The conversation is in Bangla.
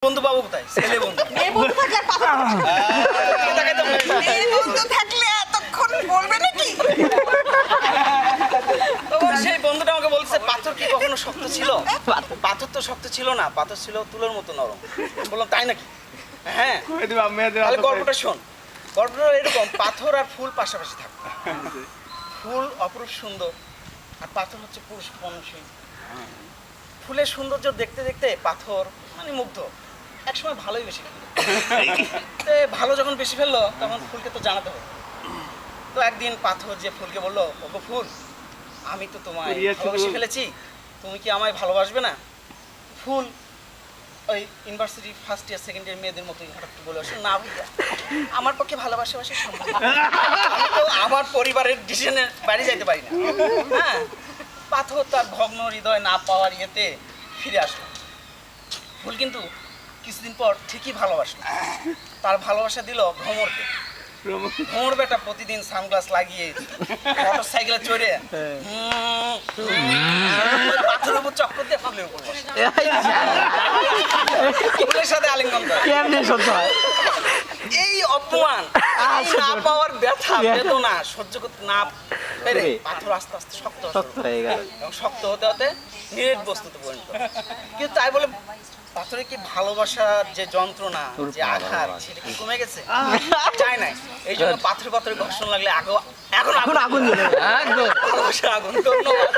বন্ধু বাবু কোথায়? ছেলে বন্ধু। মেয়ে বন্ধু থাকলে আর পাথর মেয়ে বন্ধু থাকলে এতক্ষণ বলবে নাকি? তখন সেই বন্ধুটা আমাকে বলছে পাথর কি কখনো শক্ত ছিল? পাথর তো শক্ত ছিল না, পাথর ছিল তুলোর মতো নরম। বললাম তাই নাকি? হ্যাঁ, তাহলে গল্পটা শোন। গল্পটা এরকম, পাথর আর ফুল পাশাপাশি থাকবে। ফুল অপরূপ সুন্দর আর পাথর হচ্ছে পুরুষ মানুষই। ফুলের সৌন্দর্য দেখতে দেখতে পাথর মানে মুগ্ধ, একসময় ভালোই বেশি ফেললো। ভালো যখন বেশি ফেললো তখন ফুলকে তো জানাতে হবে। তো একদিন পাথর যে ফুলকে বললো, ওগো ফুল, আমি তো তোমায় ভালোবেসে ফেলেছি, তুমি কি আমায় ভালোবাসবে না? ফুল ওই university first year second year মেয়েদের মতোই হঠাৎ বলে আসে, না বুঝা আমার পক্ষে ভালোবাসা সম্ভব না। আমি তো আমার পরিবারের ডিসিশনের বাইরে যাইতে পারি না। হ্যাঁ, পাথর তার ভগ্ন হৃদয় না পাওয়ার ইয়েতে ফিরে আসলো। ফুল কিন্তু কিছুদিন পর ঠিকই ভালোবাসলো। তার ভালোবাসা দিল ভ্রমরকে। ভ্রমর বেটা প্রতিদিন সানগ্লাস লাগিয়ে মোটর সাইকেলে চড়ে পাথরের উপর চক্কর দিয়ে ফুলের উপর বসে ফুলের সাথে আলিঙ্গন করে। এই অপমান, না পাওয়ার ব্যথা বেদনা সহ্য করতে না পেরে পাথর আস্তে আস্তে শক্ত হয়ে গেল এবং শক্ত হতে হতে নিরেট বস্তুতে পরিণত। কিন্তু তাই বলে পাথরে কি ভালোবাসার যে যন্ত্রণা, যে আঘাত, সেটা কি কমে গেছে? চাই নাই। এই জন্য পাথরে পাথরে ঘর্ষণ লাগলে এখন আগুন জ্বলে, ভালোবাসার আগুন। ধন্যবাদ।